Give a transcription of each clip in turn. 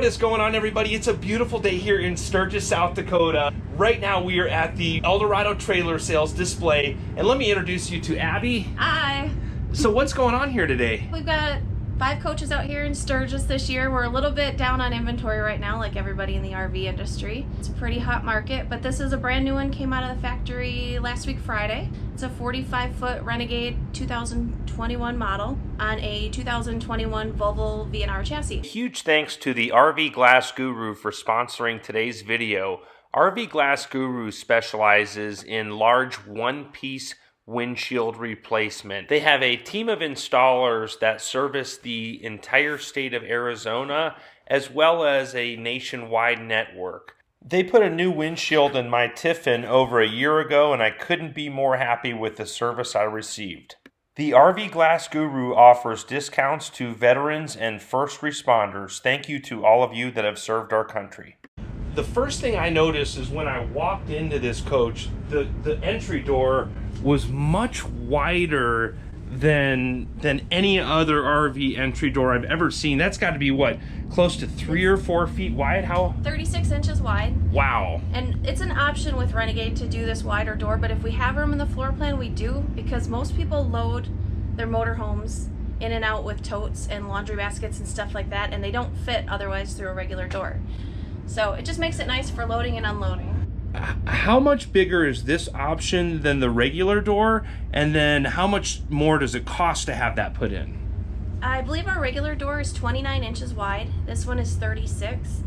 is going on, everybody? It's a beautiful day here in Sturgis, South Dakota. Right now we are at the Elderado trailer sales display, and let me introduce you to Abby. Hi. So what's going on here today? We've got 5 coaches out here in Sturgis this year. We're a little bit down on inventory right now, like everybody in the RV industry. It's a pretty hot market, but this is a brand new one, came out of the factory last week Friday. It's a 45-foot Renegade 2021 model on a 2021 Volvo VNR chassis. Huge thanks to the RV Glass Guru for sponsoring today's video. RV Glass Guru specializes in large one-piece windshield replacement. They have a team of installers that service the entire state of Arizona as well as a nationwide network. They put a new windshield in my Tiffin over a year ago, and I couldn't be more happy with the service I received. The RV Glass Guru offers discounts to veterans and first responders. Thank you to all of you that have served our country. The first thing I noticed is when I walked into this coach, the entry door was much wider than any other RV entry door I've ever seen. That's got to be what, close to 3 or 4 feet wide? How? 36 inches wide. Wow. And it's an option with Renegade to do this wider door, but if we have room in the floor plan, we do, because most people load their motorhomes in and out with totes and laundry baskets and stuff like that, and they don't fit otherwise through a regular door. So it just makes it nice for loading and unloading. How much bigger is this option than the regular door? And then how much more does it cost to have that put in? I believe our regular door is 29 inches wide. This one is 36.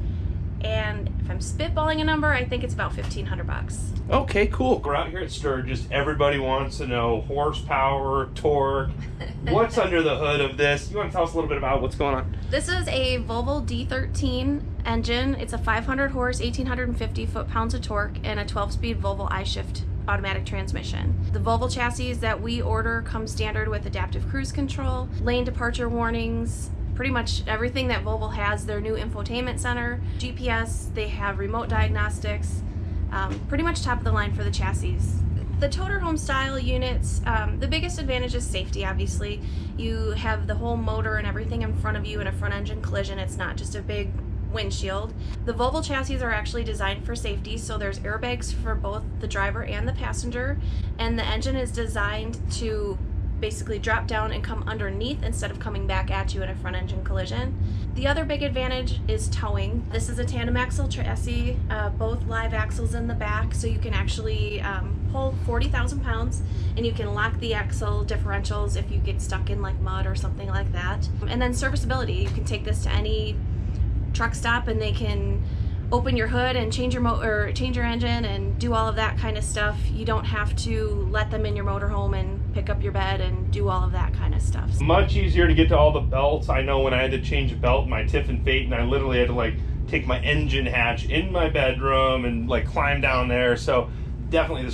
And if I'm spitballing a number, I think it's about $1,500. Okay, cool. We're out here at Sturgis. Everybody wants to know horsepower, torque. What's under the hood of this? You want to tell us a little bit about what's going on? This is a Volvo D13 engine. It's a 500 horse, 1,850 foot-pounds of torque, and a 12-speed Volvo I-Shift automatic transmission. The Volvo chassis that we order comes standard with adaptive cruise control, lane departure warnings, pretty much everything that Volvo has. Their new infotainment center, GPS, they have remote diagnostics, pretty much top of the line for the chassis. The toterhome style units, the biggest advantage is safety, obviously. You have the whole motor and everything in front of you in a front engine collision. It's not just a big windshield. The Volvo chassis are actually designed for safety, so there's airbags for both the driver and the passenger, and the engine is designed to basically drop down and come underneath instead of coming back at you in a front engine collision. The other big advantage is towing. This is a tandem axle chassis, both live axles in the back, so you can actually pull 40,000 pounds, and you can lock the axle differentials if you get stuck in like mud or something like that. And then serviceability, you can take this to any truck stop and they can open your hood and change your engine and do all of that kind of stuff. You don't have to let them in your motorhome and pick up your bed and do all of that kind of stuff. Much easier to get to all the belts. I know when I had to change a belt in my Tiffin Fate, and I literally had to like take my engine hatch in my bedroom and like climb down there. So definitely the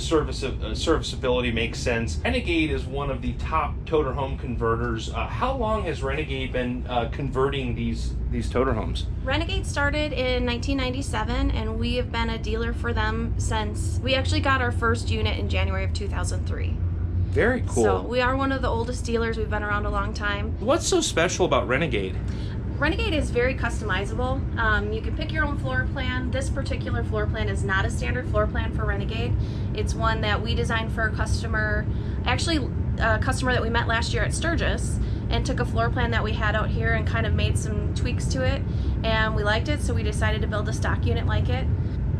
serviceability makes sense. Renegade is one of the top toter home converters. How long has Renegade been converting these toter homes? Renegade started in 1997, and we have been a dealer for them since we actually got our first unit in January of 2003. Very cool. So we are one of the oldest dealers. We've been around a long time. What's so special about Renegade? Renegade is very customizable. You can pick your own floor plan. This particular floor plan is not a standard floor plan for Renegade. It's one that we designed for a customer, actually a customer that we met last year at Sturgis, and took a floor plan that we had out here and kind of made some tweaks to it, and we liked it, so we decided to build a stock unit like it.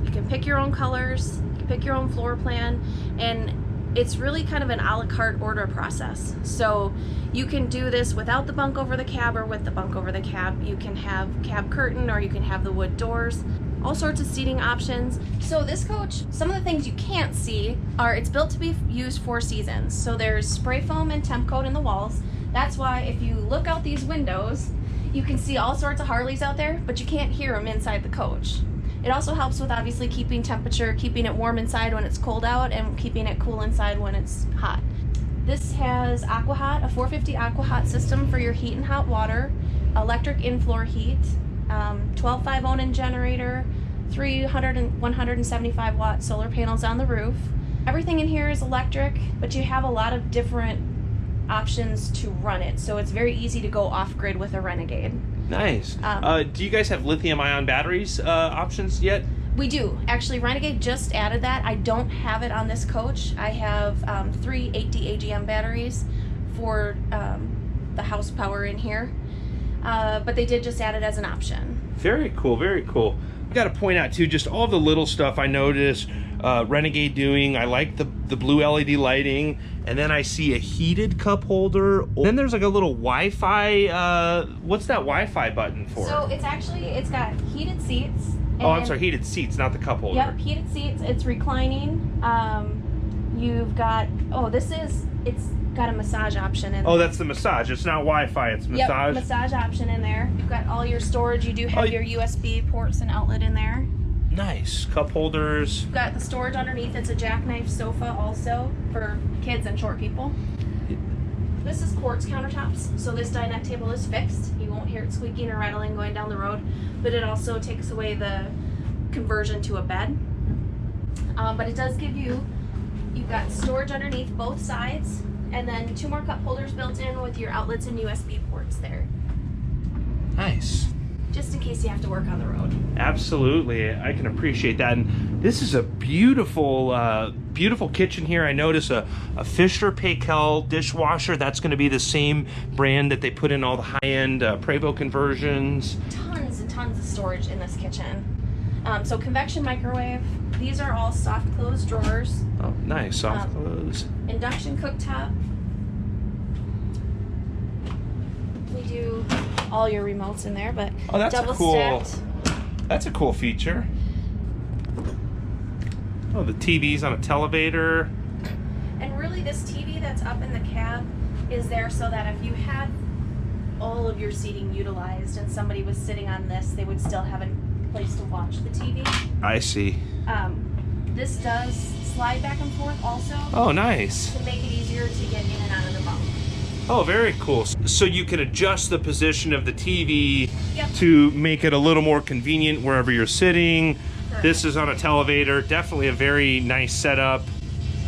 You can pick your own colors, you can pick your own floor plan, and it's really kind of an a la carte order process. So you can do this without the bunk over the cab or with the bunk over the cab. You can have cab curtain, or you can have the wood doors, all sorts of seating options. So this coach, some of the things you can't see are it's built to be used 4 seasons. So there's spray foam and temp coat in the walls. That's why if you look out these windows, you can see all sorts of Harleys out there, but you can't hear them inside the coach. It also helps with obviously keeping temperature, keeping it warm inside when it's cold out, and keeping it cool inside when it's hot. This has AquaHot, a 450 AquaHot system for your heat and hot water, electric in-floor heat, 12.5 Onan generator, 175 watt solar panels on the roof. Everything in here is electric, but you have a lot of different options to run it, so it's very easy to go off-grid with a Renegade. Nice. Do you guys have lithium-ion batteries options yet? We do. Actually, Renegade just added that. I don't have it on this coach. I have 3 8D AGM batteries for the house power in here. But they did just add it as an option. Very cool, very cool. I got to point out too, just all the little stuff I noticed Renegade doing. I like the blue LED lighting, and then I see a heated cup holder. Then there's like a little Wi-Fi. What's that Wi-Fi button for? So it's got heated seats. Oh, I'm sorry, heated seats, not the cup holder. Yep, heated seats. It's reclining. You've got it's got a massage option in there. Oh, that's the massage. It's not Wi-Fi, it's massage. Yep, massage option in there. You've got all your storage. You do have your USB ports and outlet in there. Nice. Cup holders. You've got the storage underneath. It's a jackknife sofa also for kids and short people. This is quartz countertops, so this dinette table is fixed. You won't hear it squeaking or rattling going down the road, but it also takes away the conversion to a bed. But it does give you've got storage underneath both sides, and then 2 more cup holders built in with your outlets and USB ports there. Nice. Just in case you have to work on the road. Absolutely, I can appreciate that. And this is a beautiful, beautiful kitchen here. I notice a Fisher Paykel dishwasher. That's going to be the same brand that they put in all the high-end Prevo conversions. Tons and tons of storage in this kitchen. So convection microwave. These are all soft close drawers. Oh, nice, soft close. Induction cooktop. We do all your remotes in there, but oh, that's double a cool. stacked. That's a cool feature. Oh, the TV's on a televator. And really, this TV that's up in the cab is there so that if you had all of your seating utilized and somebody was sitting on this, they would still have a place to watch the TV. I see. This does slide back and forth also. Oh, nice. To make it easier to get in and out of the bunk. Oh, very cool. So you can adjust the position of the TV Yep. to make it a little more convenient wherever you're sitting. Correct. This is on a televator. Definitely a very nice setup.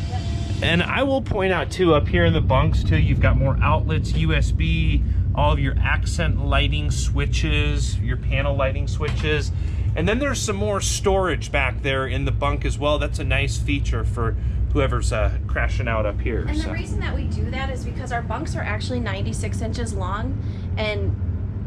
Yep. And I will point out too, up here in the bunks too, you've got more outlets, USB, all of your accent lighting switches, your panel lighting switches. And then there's some more storage back there in the bunk as well. That's a nice feature for whoever's crashing out up here. And the reason that we do that is because our bunks are actually 96 inches long, and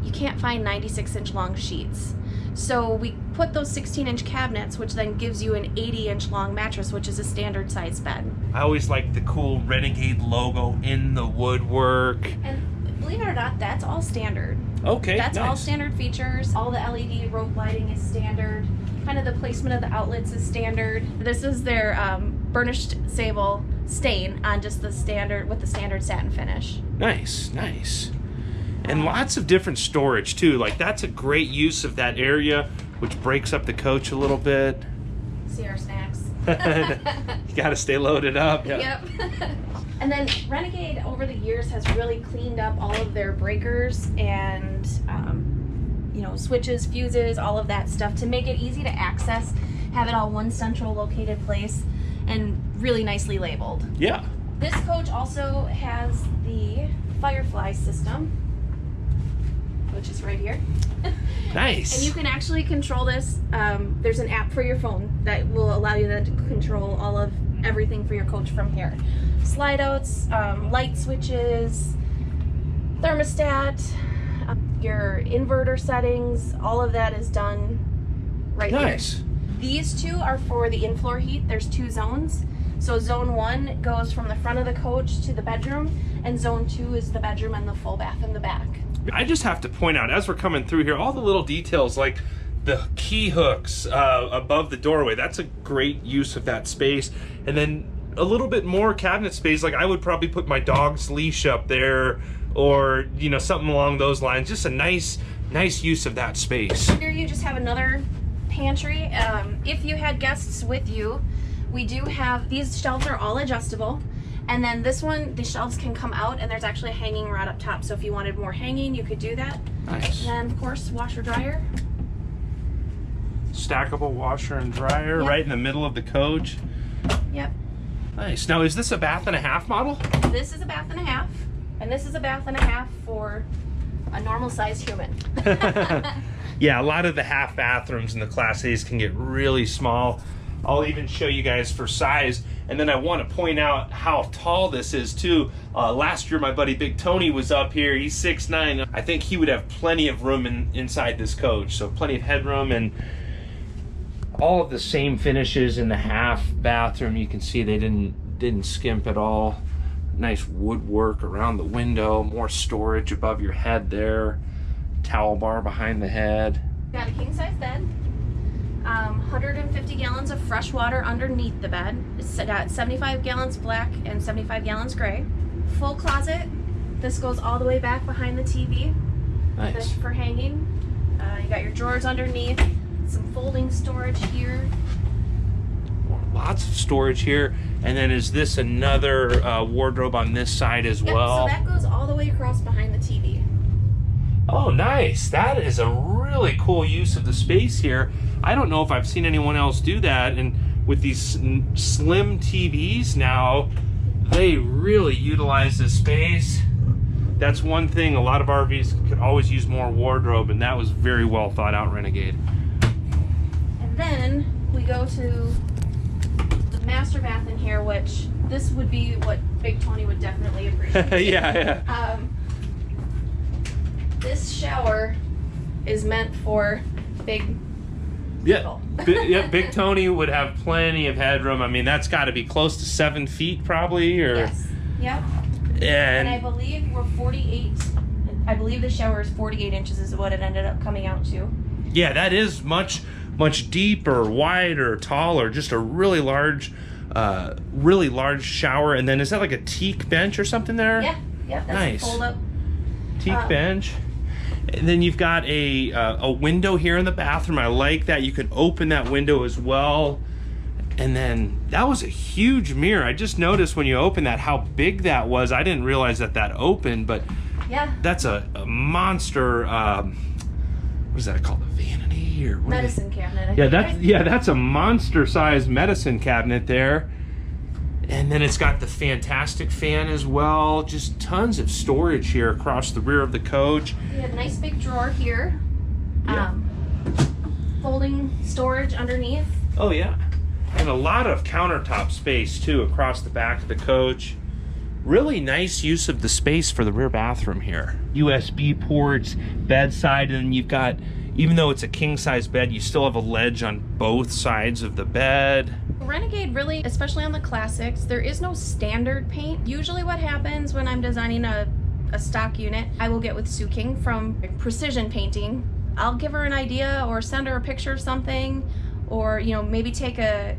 you can't find 96-inch long sheets. So we put those 16-inch cabinets, which then gives you an 80-inch long mattress, which is a standard size bed. I always like the cool Renegade logo in the woodwork. And believe it or not, that's all standard. Okay, That's nice. all standard features. All the LED rope lighting is standard. Kind of the placement of the outlets is standard. This is their burnished sable stain on just the standard, with the standard satin finish. Nice, nice. And lots of different storage too. Like that's a great use of that area, which breaks up the coach a little bit. See our snacks. You gotta stay loaded up. Yep. And then Renegade over the years has really cleaned up all of their breakers and switches, fuses, all of that stuff to make it easy to access, have it all one central located place, and really nicely labeled. Yeah. This coach also has the Firefly System, which is right here. Nice. And you can actually control this. There's an app for your phone that will allow you then to control all of everything for your coach from here. Slide outs, light switches, thermostat, your inverter settings, all of that is done right here. Nice. These two are for the in-floor heat. There's 2 zones. So zone 1 goes from the front of the coach to the bedroom, and zone 2 is the bedroom and the full bath in the back. I just have to point out, as we're coming through here, all the little details like the key hooks above the doorway. That's a great use of that space. And then a little bit more cabinet space. Like I would probably put my dog's leash up there, or something along those lines. Just a nice use of that space. Here you just have another pantry. If you had guests with you, we do have, these shelves are all adjustable. And then this one, the shelves can come out and there's actually a hanging rod up top. So if you wanted more hanging, you could do that. Nice. And then of course, washer dryer. Stackable washer and dryer. Yep. Right in the middle of the coach. Yep. Nice. Now is this a bath and a half model? This is a bath and a half. And this is a bath and a half for a normal sized human. Yeah, a lot of the half bathrooms in the Class A's can get really small. I'll even show you guys for size. And then I want to point out how tall this is too. Last year my buddy Big Tony was up here. He's 6'9". I think he would have plenty of room inside this coach. So plenty of headroom, and all of the same finishes in the half bathroom. You can see they didn't skimp at all. Nice woodwork around the window, more storage above your head there. Towel bar behind the head. Got a king size bed. 150 gallons of fresh water underneath the bed. It's got 75 gallons black and 75 gallons gray. Full closet. This goes all the way back behind the TV. Nice. This for hanging. You got your drawers underneath. Some folding storage here. Lots of storage here. And then is this another wardrobe on this side as well? So that goes all the way across behind the TV. Oh, nice. That is a really cool use of the space here. I don't know if I've seen anyone else do that. And with these slim TVs now, they really utilize this space. That's one thing. A lot of RVs could always use more wardrobe, and that was very well thought out, Renegade. And then we go to the master bath in here, which this would be what Big Tony would definitely appreciate. Yeah. This shower is meant for big people. Yeah, Big Tony would have plenty of headroom. I mean, that's got to be close to 7 feet probably, or yes. Yep. And I believe we're 48. I believe the shower is 48 inches is what it ended up coming out to. Yeah, that is much deeper, wider, taller. Just a really large shower. And then is that like a teak bench or something there? Yeah. Yep. That's nice. A fold up teak bench. And then you've got a window here in the bathroom. I like that. You can open that window as well. And then that was a huge mirror. I just noticed when you open that how big that was. I didn't realize that opened, but yeah, that's a monster. What is that called? A vanity or what? Medicine cabinet. That's a monster-sized medicine cabinet there. And then it's got the fantastic fan as well. Just tons of storage here across the rear of the coach. We have a nice big drawer here. Yeah. Folding storage underneath. Oh yeah. And a lot of countertop space too across the back of the coach. Really nice use of the space for the rear bathroom here. USB ports, bedside, and you've got, even though it's a king size bed, you still have a ledge on both sides of the bed. Renegade really, especially on the classics, there is no standard paint. Usually what happens when I'm designing a stock unit, I will get with Sue King from Precision Painting. I'll give her an idea or send her a picture of something, or maybe take a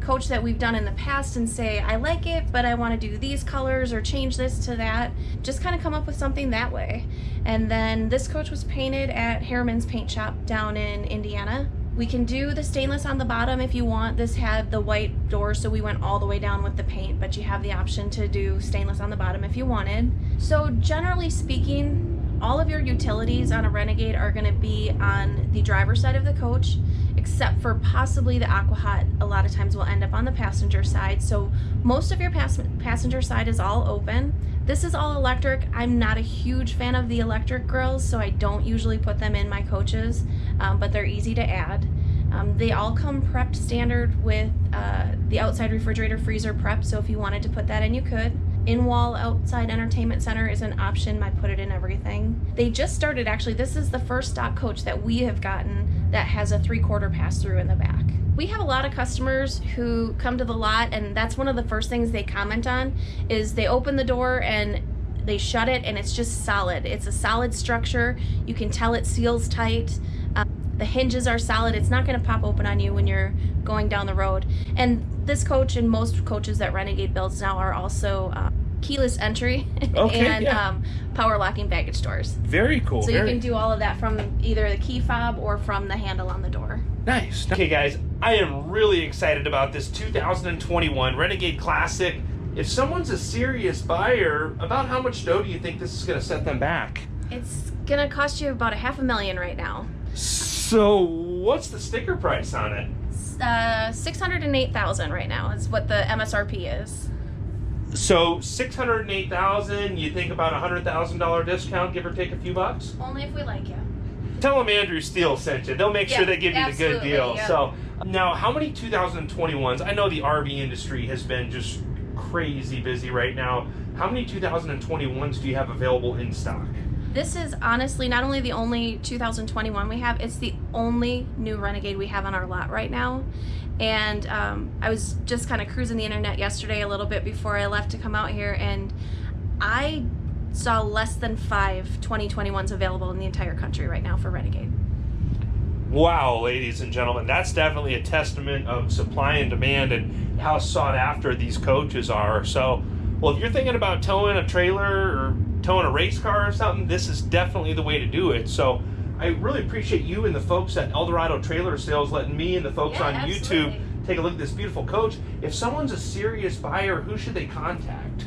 coach that we've done in the past and say, I like it, but I want to do these colors or change this to that. Just kind of come up with something that way. And then this coach was painted at Harriman's Paint Shop down in Indiana. We can do the stainless on the bottom if you want. This had the white doors, so we went all the way down with the paint, but you have the option to do stainless on the bottom if you wanted. So generally speaking, all of your utilities on a Renegade are going to be on the driver's side of the coach, except for possibly the Aqua Hot. A lot of times will end up on the passenger side. So most of your passenger side is all open. This is all electric. I'm not a huge fan of the electric grills, so I don't usually put them in my coaches, but they're easy to add. They all come prepped standard with the outside refrigerator freezer prep, so if you wanted to put that in, you could. In-wall outside entertainment center is an option. I put it in everything. They just started, actually, this is the first stock coach that we have gotten that has a 3/4 pass-through in the back. We have a lot of customers who come to the lot, and that's one of the first things they comment on, is they open the door and they shut it and it's just solid. It's a solid structure. You can tell it seals tight. The hinges are solid. It's not going to pop open on you when you're going down the road. And this coach and most coaches that Renegade builds now are also keyless entry and power locking baggage doors. Very cool. So you can do all of that from either the key fob or from the handle on the door. Nice. Okay guys, I am really excited about this 2021 Renegade Classic. If someone's a serious buyer, about how much dough do you think this is going to set them back? It's going to cost you about $500,000 right now. So what's the sticker price on it? $608,000 right now is what the MSRP is. So 608,000. You think about $100,000 discount, give or take a few bucks. Only if we like you. Tell them Andrew Steele sent you. They'll make sure they give you the good deal. Yeah. So now, how many 2021s? I know the RV industry has been just crazy busy right now. How many 2021s do you have available in stock? This is honestly not only the only 2021 we have, it's the only new Renegade we have on our lot right now. And I was just kind of cruising the internet yesterday a little bit before I left to come out here, and I saw less than 5 2021s available in the entire country right now for Renegade. Wow, ladies and gentlemen, that's definitely a testament of supply and demand and how sought after these coaches are. So, well, if you're thinking about towing a trailer or towing a race car or something, this is definitely the way to do it. So I really appreciate you and the folks at Eldorado Trailer Sales letting me and the folks on YouTube take a look at this beautiful coach. If someone's a serious buyer, who should they contact?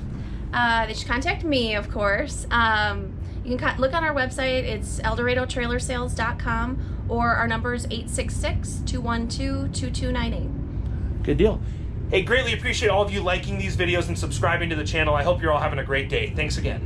They should contact me, of course. You can look on our website. It's eldoradotrailersales.com, or our number is 866-212-2298. Good deal. Hey, greatly appreciate all of you liking these videos and subscribing to the channel. I hope you're all having a great day. Thanks again.